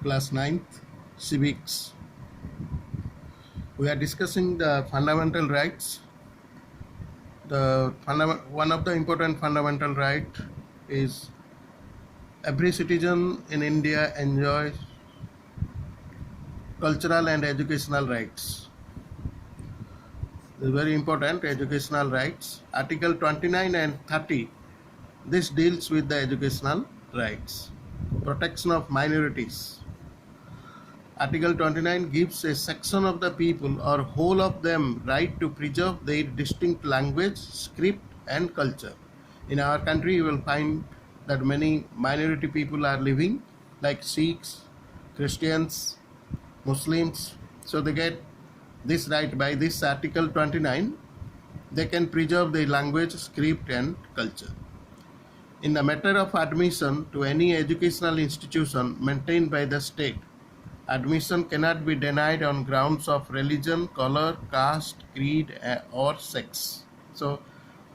Class 9th Civics. We are discussing the fundamental rights. One of the important fundamental right is every citizen in India enjoys cultural and educational rights. This is very important, educational rights. Article 29 and 30, this deals with the educational rights. Protection of minorities. Article 29 gives a section of the people or whole of them right to preserve their distinct language, script and culture. In our country you will find that many minority people are living, like Sikhs, Christians, Muslims. So they get this right by this Article 29. They can preserve their language, script and culture. In the matter of admission to any educational institution maintained by the state, admission cannot be denied on grounds of religion, color, caste, creed, or sex. So,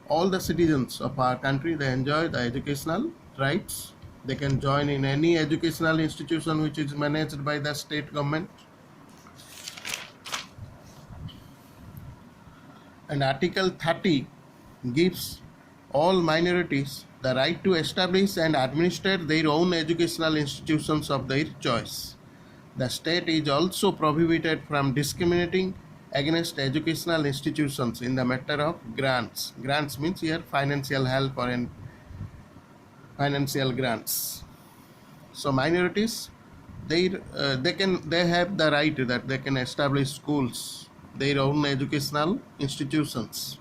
all the citizens of our country, they enjoy the educational rights. They can join in any educational institution which is managed by the state government. And Article 30 gives all minorities the right to establish and administer their own educational institutions of their choice. The state is also prohibited from discriminating against educational institutions in the matter of grants. Grants means here financial help or financial grants. So minorities, they have the right that they can establish schools, their own educational institutions.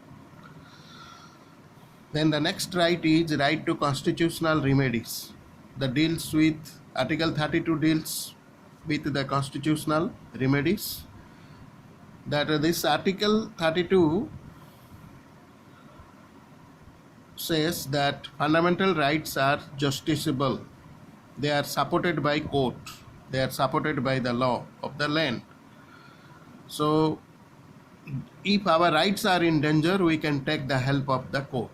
Then the next right is right to constitutional remedies. That deals with Article 32 deals with the constitutional remedies. That this Article 32 says that fundamental rights are justiciable. They are supported by court. They are supported by the law of the land. So if our rights are in danger, we can take the help of the court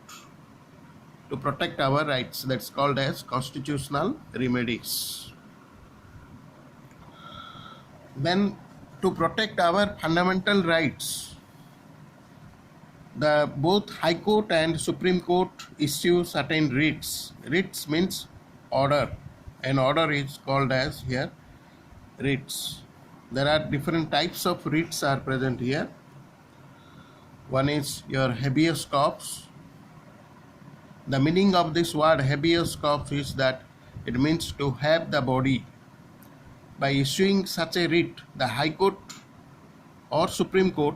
to protect our rights. That's called as constitutional remedies. Then to protect our fundamental rights, the both High Court and Supreme Court issue certain writs. Writs means order. An order is called as here writs. There are different types of writs are present here. One is your habeas corpus. The meaning of this word habeas corpus is that it means to have the body. By issuing such a writ, the High Court or Supreme Court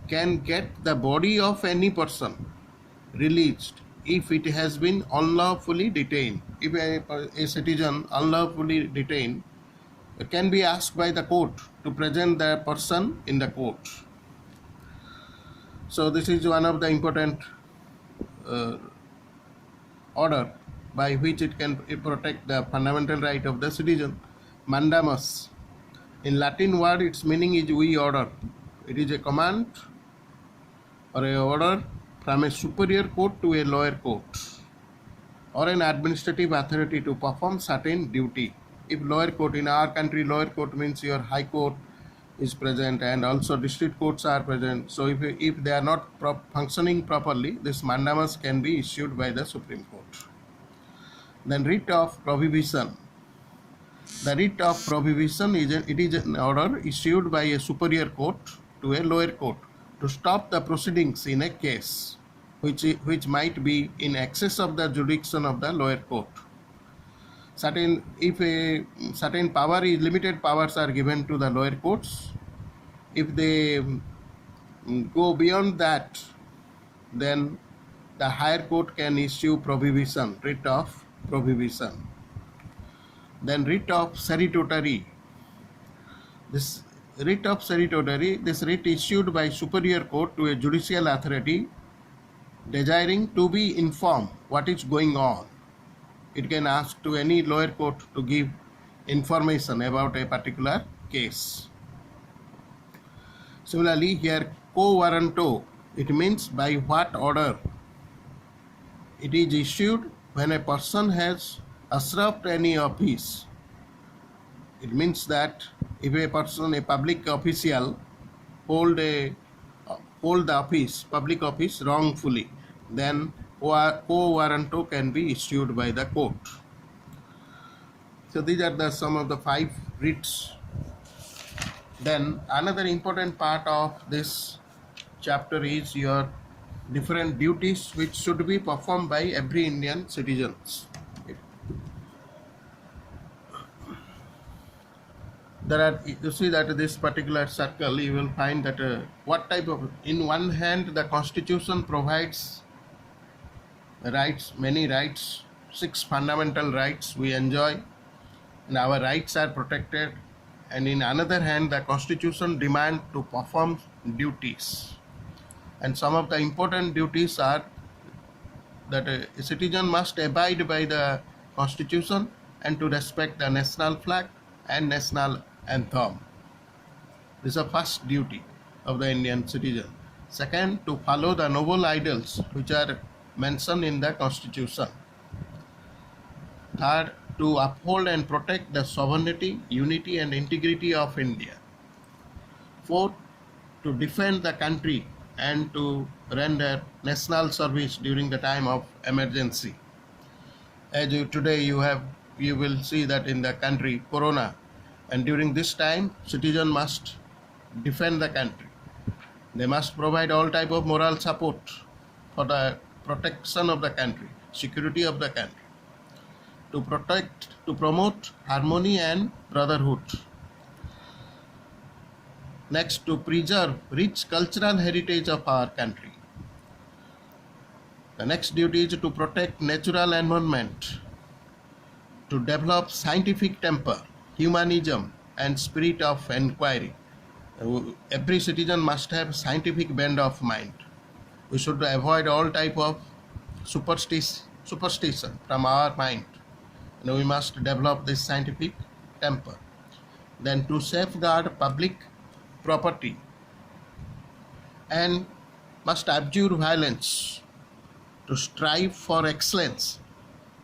can get the body of any person released if it has been unlawfully detained. If a citizen unlawfully detained, it can be asked by the court to present the person in the court. So this is one of the important order by which it can protect the fundamental right of the citizen. Mandamus. In Latin word, its meaning is we order. It is a command or a order from a superior court to a lower court or an administrative authority to perform certain duty. If lower court, in our country, lower court means your High Court is present and also district courts are present. So if they are not functioning properly, this mandamus can be issued by the Supreme Court. Then writ of prohibition. The writ of prohibition is an order issued by a superior court to a lower court to stop the proceedings in a case which might be in excess of the jurisdiction of the lower court. If a certain power is limited powers are given to the lower courts, if they go beyond that, then the higher court can issue prohibition, writ of prohibition. Then writ of certiorari. This writ of certiorari, this writ issued by superior court to a judicial authority desiring to be informed what is going on. It can ask to any lower court to give information about a particular case. Similarly, here quo warranto, it means by what order. It is issued when a person has usurped any office. It means that if a person, a public official, hold the office, public office wrongfully, then quo warranto can be issued by the court. So these are some of the 5 writs. Then another important part of this chapter is your different duties which should be performed by every Indian citizens. There are, you see that this particular circle, you will find that what type of, in one hand the constitution provides rights, many rights, 6 fundamental rights we enjoy, and our rights are protected, and in another hand the constitution demand to perform duties, and some of the important duties are that a citizen must abide by the constitution and to respect the national flag and national anthem. This is the first duty of the Indian citizen. Second, to follow the noble ideals which are mentioned in the constitution. Third, to uphold and protect the sovereignty, unity and integrity of India. Fourth, to defend the country and to render national service during the time of emergency. As today you will see that in the country corona, and during this time citizen must defend the country. They must provide all type of moral support for the protection of the country, security of the country, to protect, to promote harmony and brotherhood. Next, to preserve rich cultural heritage of our country. The next duty is to protect natural environment, to develop scientific temper, humanism and spirit of inquiry. Every citizen must have scientific bent of mind. We should avoid all type of superstition from our mind. We must develop this scientific temper. Then to safeguard public property and must abjure violence, to strive for excellence.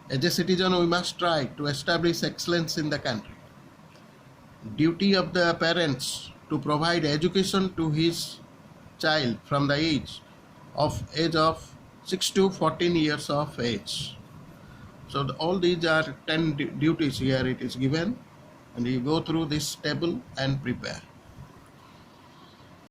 As a citizen, we must try to establish excellence in the country. Duty of the parents to provide education to his child from the age of 6 to 14 years of age. So all these are 10 duties here it is given, and you go through this table and prepare.